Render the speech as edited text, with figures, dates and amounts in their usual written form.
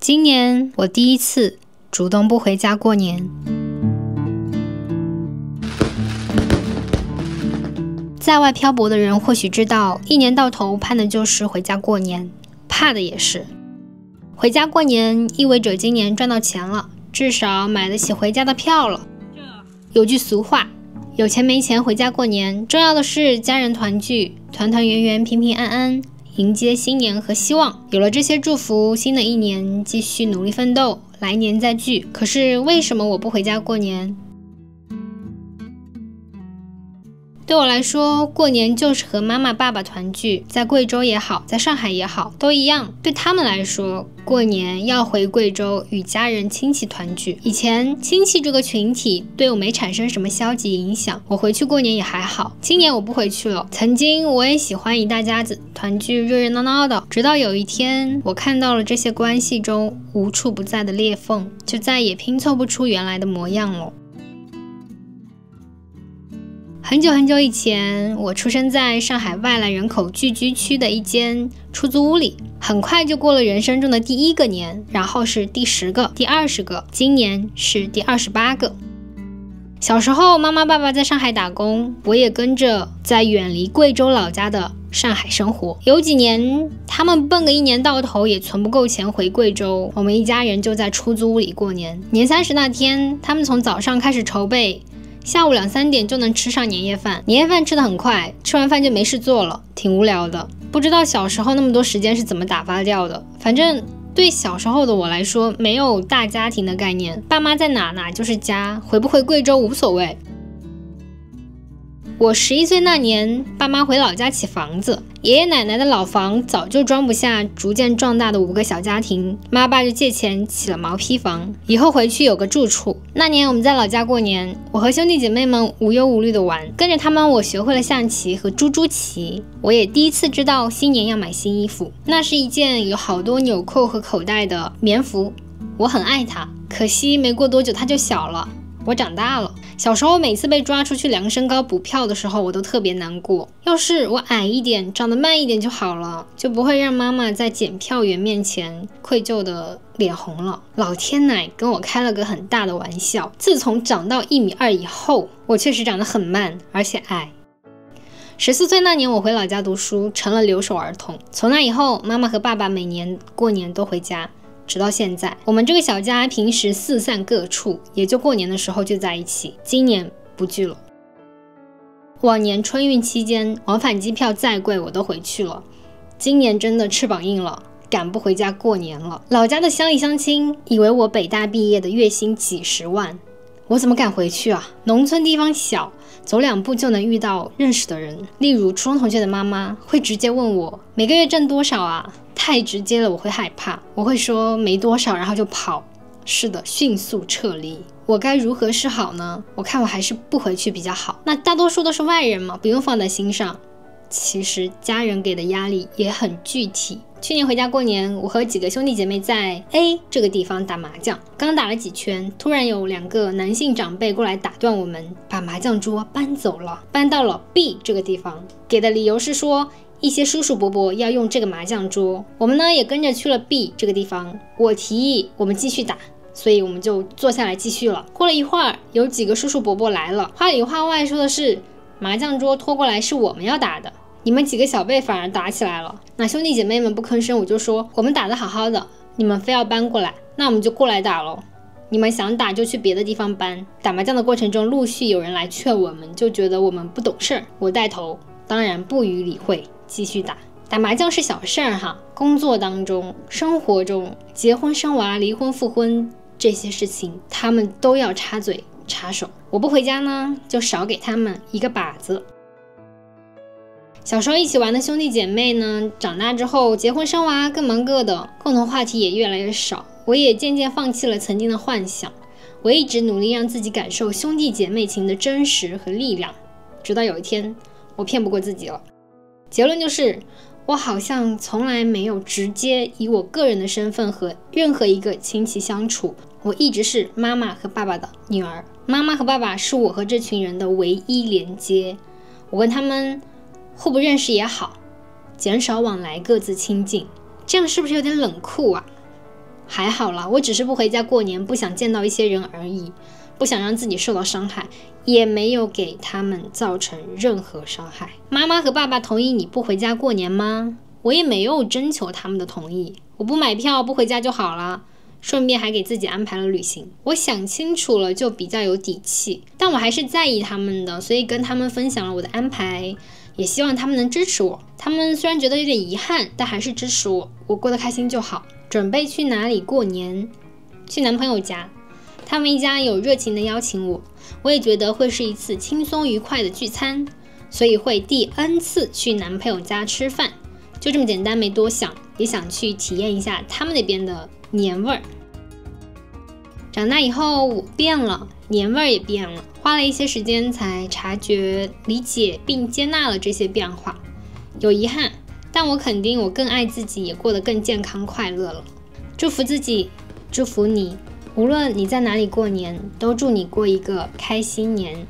今年我第一次主动不回家过年。在外漂泊的人或许知道，一年到头盼的就是回家过年，怕的也是。回家过年意味着今年赚到钱了，至少买得起回家的票了。有句俗话，有钱没钱回家过年，重要的是家人团聚，团团圆圆，平平安安，迎接新年和希望。有了这些祝福，新的一年继续努力奋斗，来年再聚。可是为什么我不回家过年？对我来说，过年就是和妈妈爸爸团聚，在贵州也好，在上海也好，都一样。对他们来说，过年要回贵州与家人亲戚团聚。以前亲戚这个群体对我没产生什么消极影响，我回去过年也还好。今年我不回去了。曾经我也喜欢一大家子团聚，热热闹闹的，直到有一天我看到了这些关系中无处不在的裂缝，就再也拼凑不出原来的模样了。很久很久以前，我出生在上海外来人口聚居区的一间出租屋里，很快就过了人生中的第一个年，然后是第10个、第20个，今年是第28个。小时候，妈妈爸爸在上海打工，我也跟着在远离贵州老家的上海生活。有几年，他们奔个一年到头也存不够钱回贵州，我们一家人就在出租屋里过年。年30那天，他们从早上开始筹备，下午2、3点就能吃上年夜饭。年夜饭吃得很快，吃完饭就没事做了，挺无聊的。不知道小时候那么多时间是怎么打发掉的。反正对小时候的我来说，没有大家庭的概念，爸妈在哪哪就是家，回不回贵州无所谓。我11岁那年，爸妈回老家起房子，爷爷奶奶的老房早就装不下逐渐壮大的5个小家庭，妈爸就借钱起了毛坯房，以后回去有个住处。那年我们在老家过年，我和兄弟姐妹们无忧无虑的玩，跟着他们我学会了象棋和猪猪棋，我也第一次知道新年要买新衣服，那是一件有好多纽扣和口袋的棉服，我很爱它，可惜没过多久它就小了，我长大了。小时候每次被抓出去量身高补票的时候，我都特别难过。要是我矮一点，长得慢一点就好了，就不会让妈妈在检票员面前愧疚的脸红了。老天奶跟我开了个很大的玩笑。自从长到1.2米以后，我确实长得很慢，而且矮。14岁那年，我回老家读书，成了留守儿童。从那以后，妈妈和爸爸每年过年都回家。直到现在，我们这个小家平时四散各处，也就过年的时候就在一起。今年不聚了。往年春运期间，往返机票再贵我都回去了。今年真的翅膀硬了，赶不回家过年了。老家的乡里乡亲以为我北大毕业的月薪几10万，我怎么敢回去啊？农村地方小，走2步就能遇到认识的人，例如初中同学的妈妈会直接问我每个月挣多少啊？太直接了，我会害怕，我会说没多少，然后就跑。是的，迅速撤离。我该如何是好呢？我看我还是不回去比较好。那大多数都是外人嘛，不用放在心上。其实家人给的压力也很具体。去年回家过年，我和几个兄弟姐妹在 A 这个地方打麻将，刚打了几圈，突然有2个男性长辈过来打断我们，把麻将桌搬走了，搬到了 B 这个地方。给的理由是说一些叔叔伯伯要用这个麻将桌，我们呢也跟着去了 B 这个地方。我提议我们继续打，所以我们就坐下来继续了。过了一会儿，有几个叔叔伯伯来了，话里话外说的是麻将桌拖过来是我们要打的，你们几个小辈反而打起来了。那兄弟姐妹们不吭声，我就说我们打得好好的，你们非要搬过来，那我们就过来打咯。你们想打就去别的地方搬。打麻将的过程中，陆续有人来劝我们，就觉得我们不懂事儿，我带头，当然不予理会，继续打。打麻将是小事儿哈，工作当中、生活中，结婚生娃、离婚复婚这些事情，他们都要插嘴插手。我不回家呢，就少给他们一个靶子。小时候一起玩的兄弟姐妹呢，长大之后结婚生娃，各忙各的，共同话题也越来越少。我也渐渐放弃了曾经的幻想，我一直努力让自己感受兄弟姐妹情的真实和力量，直到有一天我骗不过自己了。结论就是我好像从来没有直接以我个人的身份和任何一个亲戚相处，我一直是妈妈和爸爸的女儿。妈妈和爸爸是我和这群人的唯一连接，我跟他们互不认识也好，减少往来，各自亲近。这样是不是有点冷酷啊？还好啦，我只是不回家过年，不想见到一些人而已，不想让自己受到伤害，也没有给他们造成任何伤害。妈妈和爸爸同意你不回家过年吗？我也没有征求他们的同意，我不买票不回家就好了，顺便还给自己安排了旅行。我想清楚了就比较有底气，但我还是在意他们的，所以跟他们分享了我的安排，也希望他们能支持我。他们虽然觉得有点遗憾，但还是支持我，我过得开心就好。准备去哪里过年？去男朋友家，他们一家有热情的邀请我，我也觉得会是一次轻松愉快的聚餐，所以会第 N 次去男朋友家吃饭，就这么简单，没多想，也想去体验一下他们那边的年味儿。长大以后我变了，年味儿也变了，花了一些时间才察觉、理解并接纳了这些变化，有遗憾，但我肯定我更爱自己，也过得更健康快乐了。祝福自己，祝福你，无论你在哪里过年，都祝你过一个开心年。